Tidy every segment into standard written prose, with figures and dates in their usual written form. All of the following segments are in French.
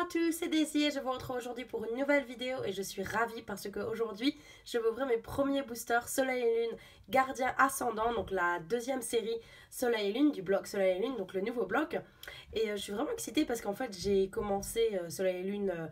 tous, c'est Daisy et je vous retrouve aujourd'hui pour une nouvelle vidéo et je suis ravie parce qu'aujourd'hui je vais ouvrir mes premiers boosters Soleil et Lune Gardien Ascendant, donc la deuxième série Soleil et Lune du bloc Soleil et Lune, donc le nouveau bloc. Et je suis vraiment excitée parce qu'en fait j'ai commencé Soleil et Lune,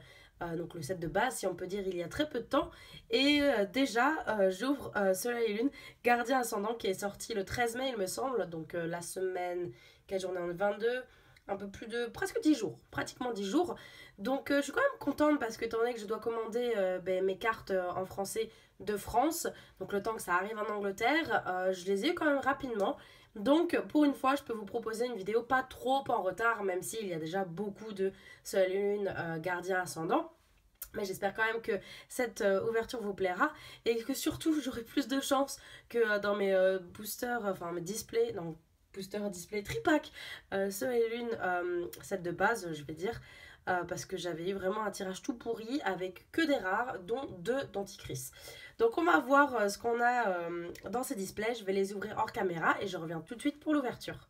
donc le set de base si on peut dire, il y a très peu de temps. Et déjà j'ouvre Soleil et Lune Gardien Ascendant qui est sorti le 13 mai il me semble, donc la semaine, quelle journée on est, 22, un peu plus de presque 10 jours, pratiquement 10 jours. Donc je suis quand même contente parce que étant donné que je dois commander mes cartes en français de France, donc le temps que ça arrive en Angleterre, je les ai eu quand même rapidement. Donc pour une fois je peux vous proposer une vidéo pas trop en retard, même s'il y a déjà beaucoup de Soleil et Lune Gardien Ascendant. Mais j'espère quand même que cette ouverture vous plaira et que surtout j'aurai plus de chance que dans mes boosters, enfin mes displays, non, booster display tripack Soleil et Lune set de base, je vais dire, parce que j'avais eu vraiment un tirage tout pourri avec que des rares, dont 2 dentifrices. Donc on va voir ce qu'on a dans ces displays. Je vais les ouvrir hors caméra et je reviens tout de suite pour l'ouverture.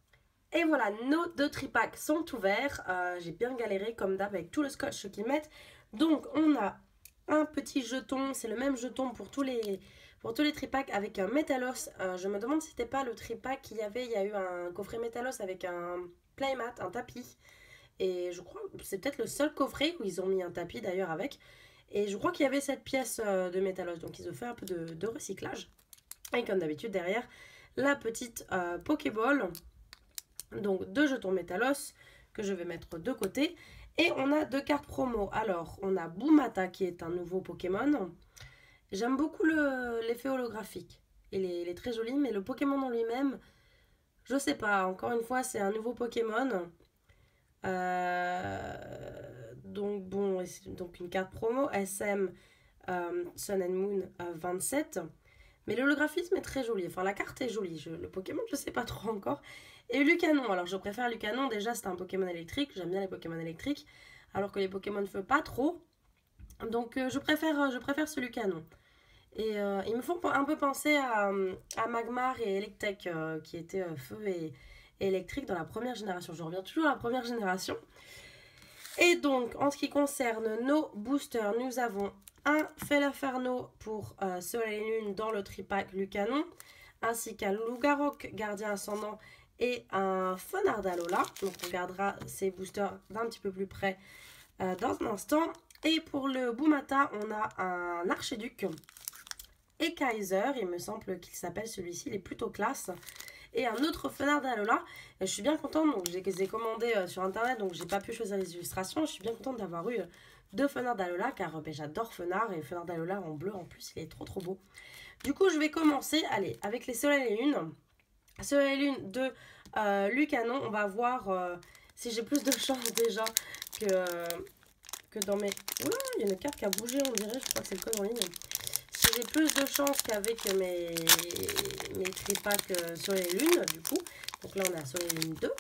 Et voilà, nos 2 tripacks sont ouverts. J'ai bien galéré comme d'hab avec tout le scotch qu'ils mettent. Donc on a un petit jeton, c'est le même jeton pour tous les tripacks avec un Métalos. Je me demande si c'était pas le tripack qu'il y avait. Il y a eu un coffret Métalos avec un playmat, un tapis. Et je crois que c'est peut-être le seul coffret où ils ont mis un tapis d'ailleurs avec. Et je crois qu'il y avait cette pièce de Métalos. Donc ils ont fait un peu de recyclage. Et comme d'habitude derrière, la petite Pokéball. Donc 2 jetons Métalos que je vais mettre de côté. Et on a 2 cartes promo. Alors on a Boomata qui est un nouveau Pokémon. J'aime beaucoup l'effet holographique. Il est très joli, mais le Pokémon en lui-même, je sais pas. Encore une fois, c'est un nouveau Pokémon. Donc bon, donc une carte promo SM Sun and Moon 27. Mais l'holographisme est très joli. Enfin, la carte est jolie. Le Pokémon, je sais pas trop encore. Et Lucanon. Alors, je préfère Lucanon. Déjà, c'est un Pokémon électrique. J'aime bien les Pokémon électriques. Alors que les Pokémon de feu, pas trop. Donc, je préfère ce Lucanon. Et ils me font un peu penser à Magmar et Electek, qui étaient feu et électrique dans la première génération. Je reviens toujours à la première génération. Et donc, en ce qui concerne nos boosters, nous avons un Felaferno pour Soleil et Lune dans le tripack Lucanon, ainsi qu'un Lougarok Gardien Ascendant et un Fenardalola. Donc, on regardera ces boosters d'un petit peu plus près dans un instant. Et pour le Boomata, on a un Archiduc et Kaiser, il me semble qu'il s'appelle celui-ci, il est plutôt classe. Et un autre Fenardalola. Je suis bien contente, donc je les ai commandés sur internet, donc j'ai pas pu choisir les illustrations. Je suis bien contente d'avoir eu 2 Fenardalola, car j'adore Fenard, et Fenardalola en bleu en plus, il est trop beau. Du coup, je vais commencer, allez, avec les Soleil et Lune. Soleil et Lune de Lucanon. On va voir si j'ai plus de chance déjà que dans mes... Oula, il y a une carte qui a bougé, on dirait, je crois que c'est le code en ligne. Si j'ai plus de chance qu'avec mes tripacks Soleil et Lune, du coup. Donc là, on a Soleil et Lune 2.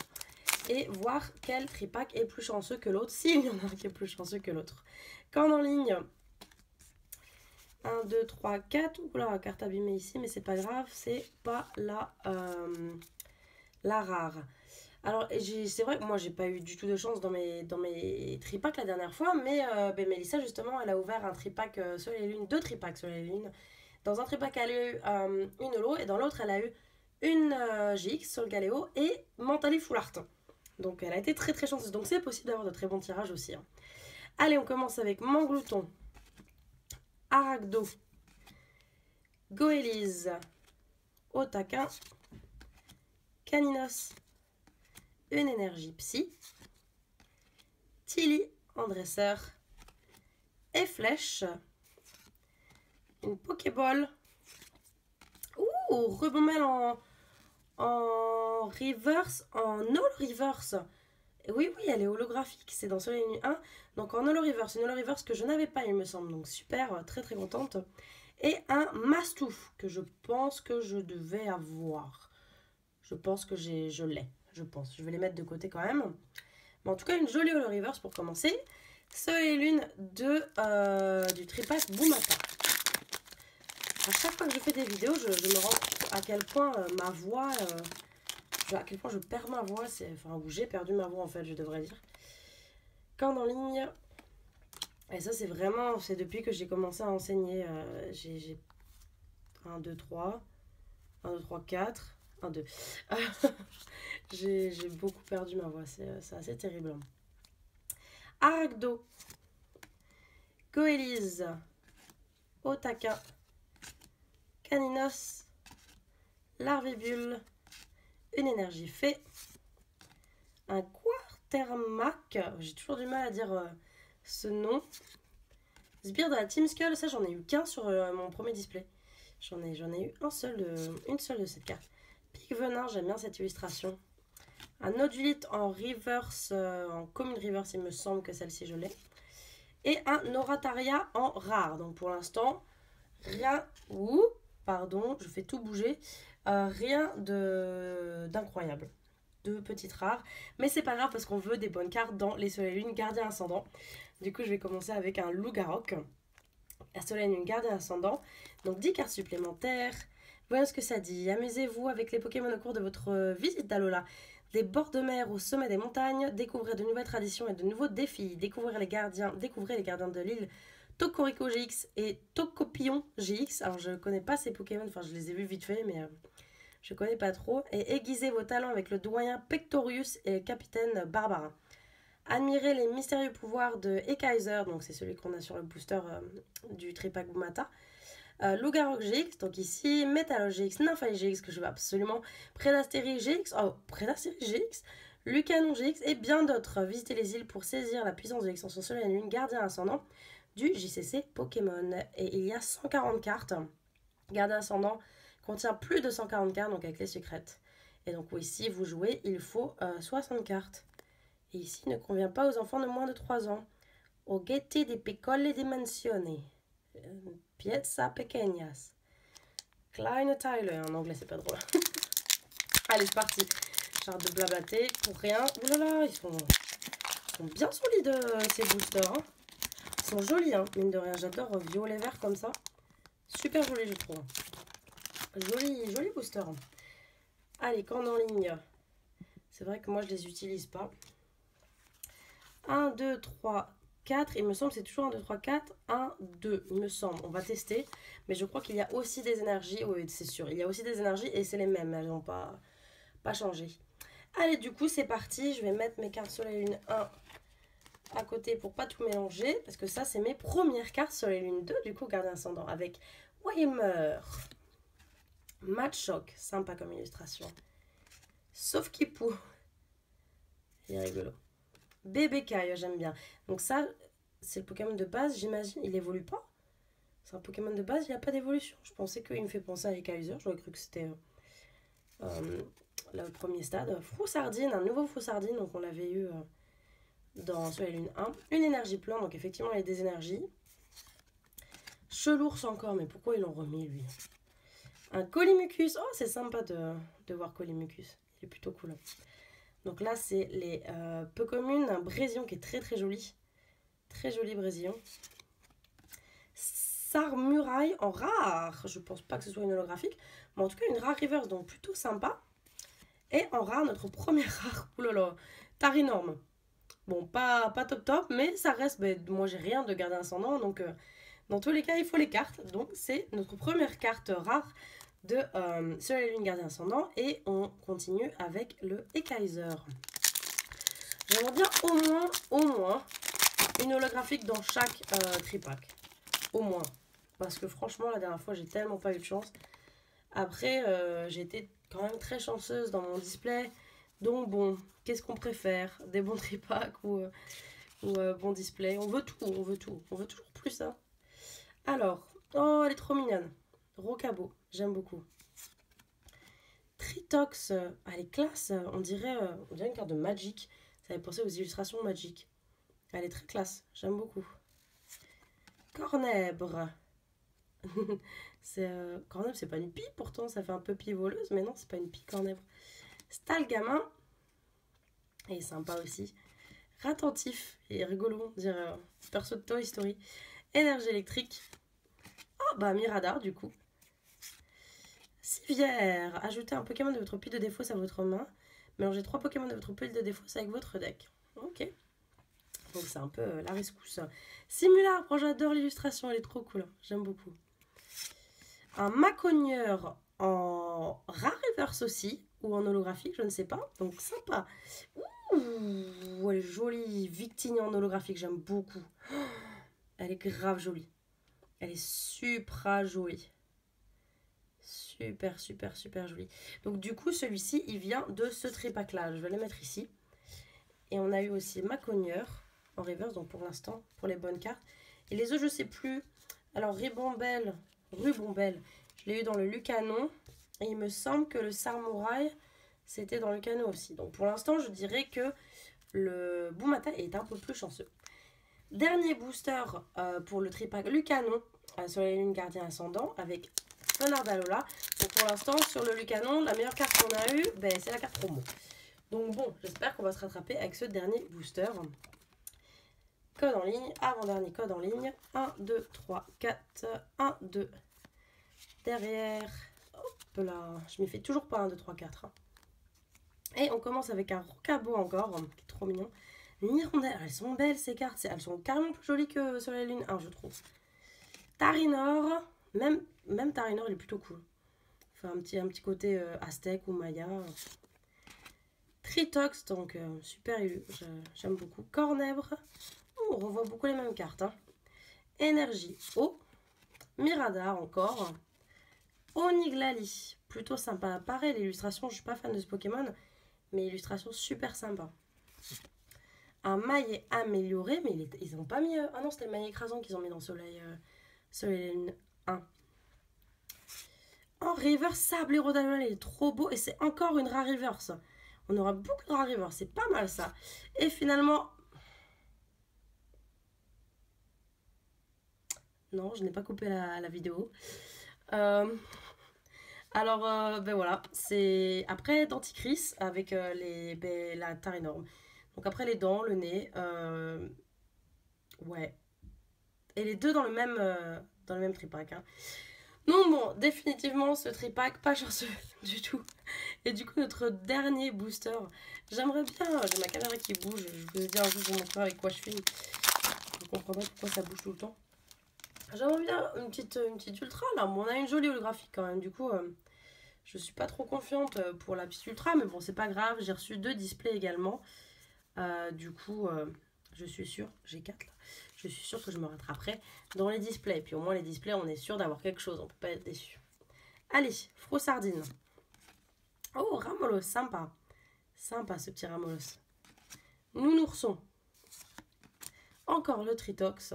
Et voir quel tripack est plus chanceux que l'autre, s'il y en a un qui est plus chanceux que l'autre. Quand en ligne, 1, 2, 3, 4. Oula, carte abîmée ici, mais c'est pas grave, c'est pas la rare. Alors, c'est vrai que moi, j'ai pas eu du tout de chance dans mes tripacks la dernière fois, mais Mélissa, justement, elle a ouvert un tripack Soleil et Lune, 2 tripacks Soleil et Lune. Dans un tripack, elle a eu une holo, et dans l'autre, elle a eu une GX, Solgaleo, et Mentally Full Art. Donc, elle a été très chanceuse. Donc, c'est possible d'avoir de très bons tirages aussi. Hein. Allez, on commence avec Manglouton, Aragdo, Goélise, Otaquin, Caninos, une énergie psy, Tilly en dresseur et flèche, une Pokéball, Rebondel en reverse, en holo reverse. Oui, elle est holographique, c'est dans Soleil et Lune 1, donc en holo reverse, une holo reverse que je n'avais pas, il me semble, donc super, très contente. Et un Mastouf que je pense que je devais avoir. Je pense que je l'ai. Je pense. Je vais les mettre de côté quand même. Mais en tout cas, une jolie holo reverse pour commencer. Soleil et Lune du tripack Boomata. À chaque fois que je fais des vidéos, je me rends compte à quel point ma voix... à quel point je perds ma voix. Enfin, où j'ai perdu ma voix en fait, je devrais dire. Quand en ligne... Et ça, c'est vraiment, c'est depuis que j'ai commencé à enseigner. J'ai 1, 2, 3, 1, 2, 3, 4, 1, 2. J'ai beaucoup perdu ma voix, c'est assez terrible. Aragdo, Goélise, Otaka, Caninos, Larvibule, une énergie fée, un Quartermac, j'ai toujours du mal à dire ce nom. Sbire de la Team Skull, ça j'en ai eu qu'un sur mon premier display. J'en ai eu une seule de cette carte. Pic Venin, j'aime bien cette illustration. Un Nodulite en reverse, en commune reverse, il me semble que celle-ci je l'ai. Et un Orataria en rare. Donc pour l'instant, rien. Ouh, pardon, je fais tout bouger. Rien d'incroyable. De petites rares. Mais c'est pas grave parce qu'on veut des bonnes cartes dans les Soleil Lune Gardien Ascendant. Du coup, je vais commencer avec un Loup-Garok. Soleil Lune Gardien Ascendant. Donc 10 cartes supplémentaires. Voyons ce que ça dit. Amusez-vous avec les Pokémon au cours de votre visite d'Alola. Des bords de mer au sommet des montagnes, découvrez de nouvelles traditions et de nouveaux défis. Découvrez les gardiens de l'île Tokoriko GX et Tokopillon GX. Alors je connais pas ces Pokémon, enfin je les ai vus vite fait, mais je connais pas trop. Et aiguisez vos talents avec le doyen Pectorius et le capitaine Barbarin. Admirez les mystérieux pouvoirs de Ekaiser, donc c'est celui qu'on a sur le booster du Tripagumata. Loup-Garok GX, donc ici, Métallo GX, Nymphalie GX, que je veux absolument, Prédastérie GX, Lucanon GX et bien d'autres. Visitez les îles pour saisir la puissance de l'extension Soleil Lune Gardien Ascendant du JCC Pokémon. Et il y a 140 cartes. Gardien Ascendant contient plus de 140 cartes, donc avec les secrètes. Et donc oui, si vous jouez, il faut 60 cartes. Et ici, il ne convient pas aux enfants de moins de 3 ans. Oggetti di piccole dimensioni. Piezza pequeñas. Kleine Teile. En anglais, c'est pas drôle. Allez, c'est parti. J'arrête de blablater pour rien. Ouh là là, ils sont bien solides, ces boosters. Hein. Ils sont jolis, hein, mine de rien. J'adore violet vert comme ça. Super joli, je trouve. Joli booster. Allez, quand en ligne. C'est vrai que moi, je les utilise pas. 1, 2, 3, 4. Il me semble que c'est toujours 1, 2, 3, 4. 1, 2, il me semble. On va tester. Mais je crois qu'il y a aussi des énergies. Oui, c'est sûr. Il y a aussi des énergies et c'est les mêmes. Elles n'ont pas changé. Allez, du coup, c'est parti. Je vais mettre mes cartes Soleil Lune 1 à côté pour pas tout mélanger. Parce que ça, c'est mes premières cartes Soleil Lune 2. Du coup, Gardien Ascendant avec Weimer. Machoke. Sympa comme illustration. Sauf Kipou. Il est rigolo. Bébé Kai, j'aime bien. Donc ça, c'est le Pokémon de base, j'imagine. Il évolue pas. C'est un Pokémon de base, il n'y a pas d'évolution. Je pensais qu'il me fait penser à Ekaiser. J'aurais cru que c'était le premier stade. Froussardine, un nouveau Froussardine. Donc on l'avait eu dans Soleil Lune 1. Une énergie plein, donc effectivement il y a des énergies. Chelours encore, mais pourquoi ils l'ont remis lui? Un Colimucus. Oh, c'est sympa de voir Colimucus. Il est plutôt cool. Donc là, c'est les peu communes. Un Brésilon qui est très très joli. Très joli Brésilon. Sarmuraille en rare. Je pense pas que ce soit une holographique. Mais en tout cas, une rare reverse. Donc plutôt sympa. Et en rare, notre première rare. Oulala. Tarinorme. Bon, pas top. Mais ça reste. Moi, j'ai rien de Gardien Ascendant. Donc dans tous les cas, il faut les cartes. Donc c'est notre première carte rare de Soleil Lune Gardien Ascendant et on continue avec le Ekaiser. J'aimerais bien au moins une holographique dans chaque tripack. Au moins. Parce que franchement, la dernière fois, j'ai tellement pas eu de chance. Après, j'ai été quand même très chanceuse dans mon display. Donc bon, qu'est-ce qu'on préfère? Des bons tripacks ou bon display? On veut tout. On veut toujours plus, hein. Alors, oh, elle est trop mignonne. Rocabo, j'aime beaucoup. Tritox, elle est classe, on dirait une carte de Magic. Ça fait penser aux illustrations Magic. Elle est très classe, j'aime beaucoup. Cornèbre. Cornèbre, c'est pas une pie pourtant, ça fait un peu pie voleuse, mais non, c'est pas une pie Cornèbre. Stalgamin, et sympa aussi. Ratentif, et rigolo, on dirait perso de Toy Story. Énergie électrique. Oh, bah Miradar du coup. Civière, ajoutez un Pokémon de votre pile de défausse à votre main. Mélangez 3 Pokémon de votre pile de défausse avec votre deck. Ok. Donc c'est un peu la rescousse. Simulard, oh, j'adore l'illustration, elle est trop cool. J'aime beaucoup. Un macogneur en rare reverse aussi, ou en holographique, je ne sais pas. Donc sympa. Ouh, elle est jolie. Victini en holographique, j'aime beaucoup. Elle est grave jolie. Elle est super jolie. Super, super, super jolie. Donc du coup, celui-ci, il vient de ce tripack là. Je vais le mettre ici. Et on a eu aussi Macogneur en reverse, donc pour l'instant, pour les bonnes cartes. Et les autres, je sais plus. Alors, Rubombelle, je l'ai eu dans le Lucanon. Et il me semble que le Samouraï, c'était dans le Lucanon aussi. Donc pour l'instant, je dirais que le Bumata est un peu plus chanceux. Dernier booster pour le tripack Lucanon, Soleil Lune Gardien Ascendant, avec Fenard d'Alola. Donc pour l'instant, sur le Lucanon, la meilleure carte qu'on a eue, ben, c'est la carte promo. Donc bon, j'espère qu'on va se rattraper avec ce dernier booster. Code en ligne, avant-dernier code en ligne. 1, 2, 3, 4, 1, 2. Derrière, hop là, je m'y fais toujours pas 1, 2, 3, 4. Et on commence avec un Rocabo encore, qui est trop mignon. Une hirondelle, elles sont belles ces cartes, elles sont carrément plus jolies que Soleil Lune 1, je trouve. Tarinor, même Tarinor, il est plutôt cool. Enfin, un petit côté aztèque ou maya. Tritox, donc super élu, j'aime beaucoup. Cornèbre, on revoit beaucoup les mêmes cartes. Hein. Énergie, eau. Miradar encore. Oniglali, plutôt sympa. Pareil, l'illustration, je suis pas fan de ce Pokémon, mais illustration super sympa. Un maillet amélioré, mais ils n'ont pas mis... ah non, c'était le maillet écrasant qu'ils ont mis dans Soleil Lune 1. En reverse, Sable Rodalola, il est trop beau. Et c'est encore une rare reverse. On aura beaucoup de rare reverse, c'est pas mal ça. Et finalement... Non, je n'ai pas coupé la vidéo. Ben voilà, c'est après Denticris avec la taille énorme. Donc après les dents, le nez, ouais. Et les deux dans le même tripack. Hein. Donc bon, définitivement ce tripack, pas chanceux du tout. Et du coup notre dernier booster, j'aimerais bien, j'ai ma caméra qui bouge, je vous ai dit un jour je vous montrerai avec quoi je filme. Vous comprendrez pourquoi ça bouge tout le temps. J'aimerais bien une petite ultra là, bon, on a une jolie holographique quand même, du coup je suis pas trop confiante pour la petite ultra, mais bon c'est pas grave, j'ai reçu 2 displays également. Du coup je suis sûre, j'ai 4 là, je suis sûre que je me rattraperai dans les displays. Puis au moins les displays on est sûr d'avoir quelque chose, on peut pas être déçu. Allez, Fro-Sardine. Oh, Ramolos, sympa. Sympa ce petit Ramolos. Nounourson. Encore le Tritox.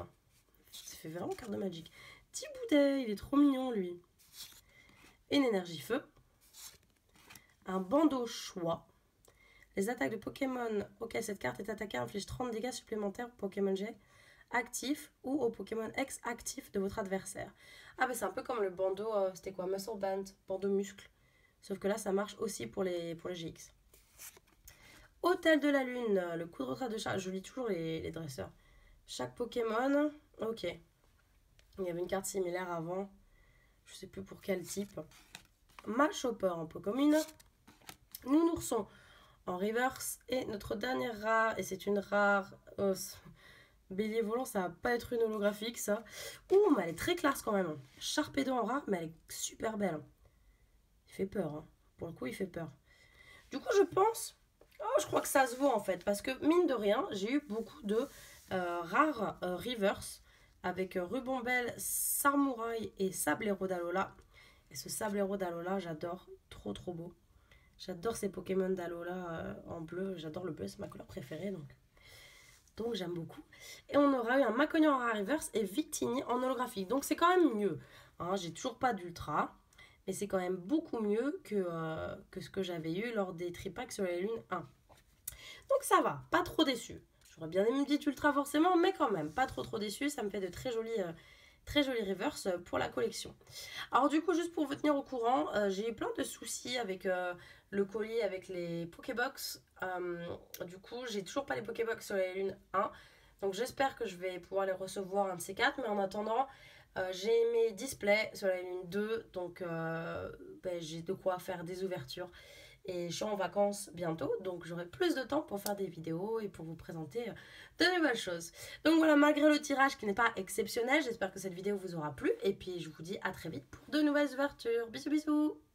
Ça fait vraiment carte de Magic. Petit Boudet, il est trop mignon lui. Une énergie feu. Un bandeau choix. Les attaques de Pokémon. Ok, cette carte est attaquée, inflige 30 dégâts supplémentaires au Pokémon G actif ou au Pokémon X actif de votre adversaire. Ah bah c'est un peu comme le bandeau, c'était quoi, Muscle Band, bandeau muscle. Sauf que là ça marche aussi pour les GX. Hôtel de la Lune, le coup de retraite de chaque... Je lis toujours les dresseurs. Chaque Pokémon, ok. Il y avait une carte similaire avant. Je sais plus pour quel type. Malchopper en Pokémon. Nounourson en reverse. Et notre dernière rare, et c'est une rare... Bélier volant, ça va pas être une holographique, ça. Ouh, mais elle est très classe quand même. Sharpedo en rare, mais elle est super belle. Il fait peur, hein. Pour le coup, il fait peur. Du coup, je pense... Oh, je crois que ça se vaut, en fait. Parce que, mine de rien, j'ai eu beaucoup de rares reverse. Avec Rubombelle, Samouraï et Sablero d'Alola. Et ce Sablero d'Alola, j'adore. Trop, trop beau. J'adore ces Pokémon d'Alola en bleu. J'adore le bleu, c'est ma couleur préférée, donc j'aime beaucoup. Et on aura eu un Macogneur en rare reverse et Victini en holographique. Donc c'est quand même mieux. Hein, j'ai toujours pas d'ultra. Mais c'est quand même beaucoup mieux que ce que j'avais eu lors des tripacks sur la Lune 1. Donc ça va, pas trop déçu. J'aurais bien aimé une petite ultra forcément, mais quand même, pas trop déçu. Ça me fait de très jolis reverse pour la collection. Alors du coup, juste pour vous tenir au courant, j'ai eu plein de soucis avec le colis, avec les Pokébox. Du coup, j'ai toujours pas les Pokébox sur la Lune 1. Donc j'espère que je vais pouvoir les recevoir un de ces 4. Mais en attendant, j'ai mes displays sur la Lune 2. Donc j'ai de quoi faire des ouvertures. et je suis en vacances bientôt, donc j'aurai plus de temps pour faire des vidéos et pour vous présenter de nouvelles choses. Donc voilà, malgré le tirage qui n'est pas exceptionnel, j'espère que cette vidéo vous aura plu et puis je vous dis à très vite pour de nouvelles ouvertures. Bisous bisous.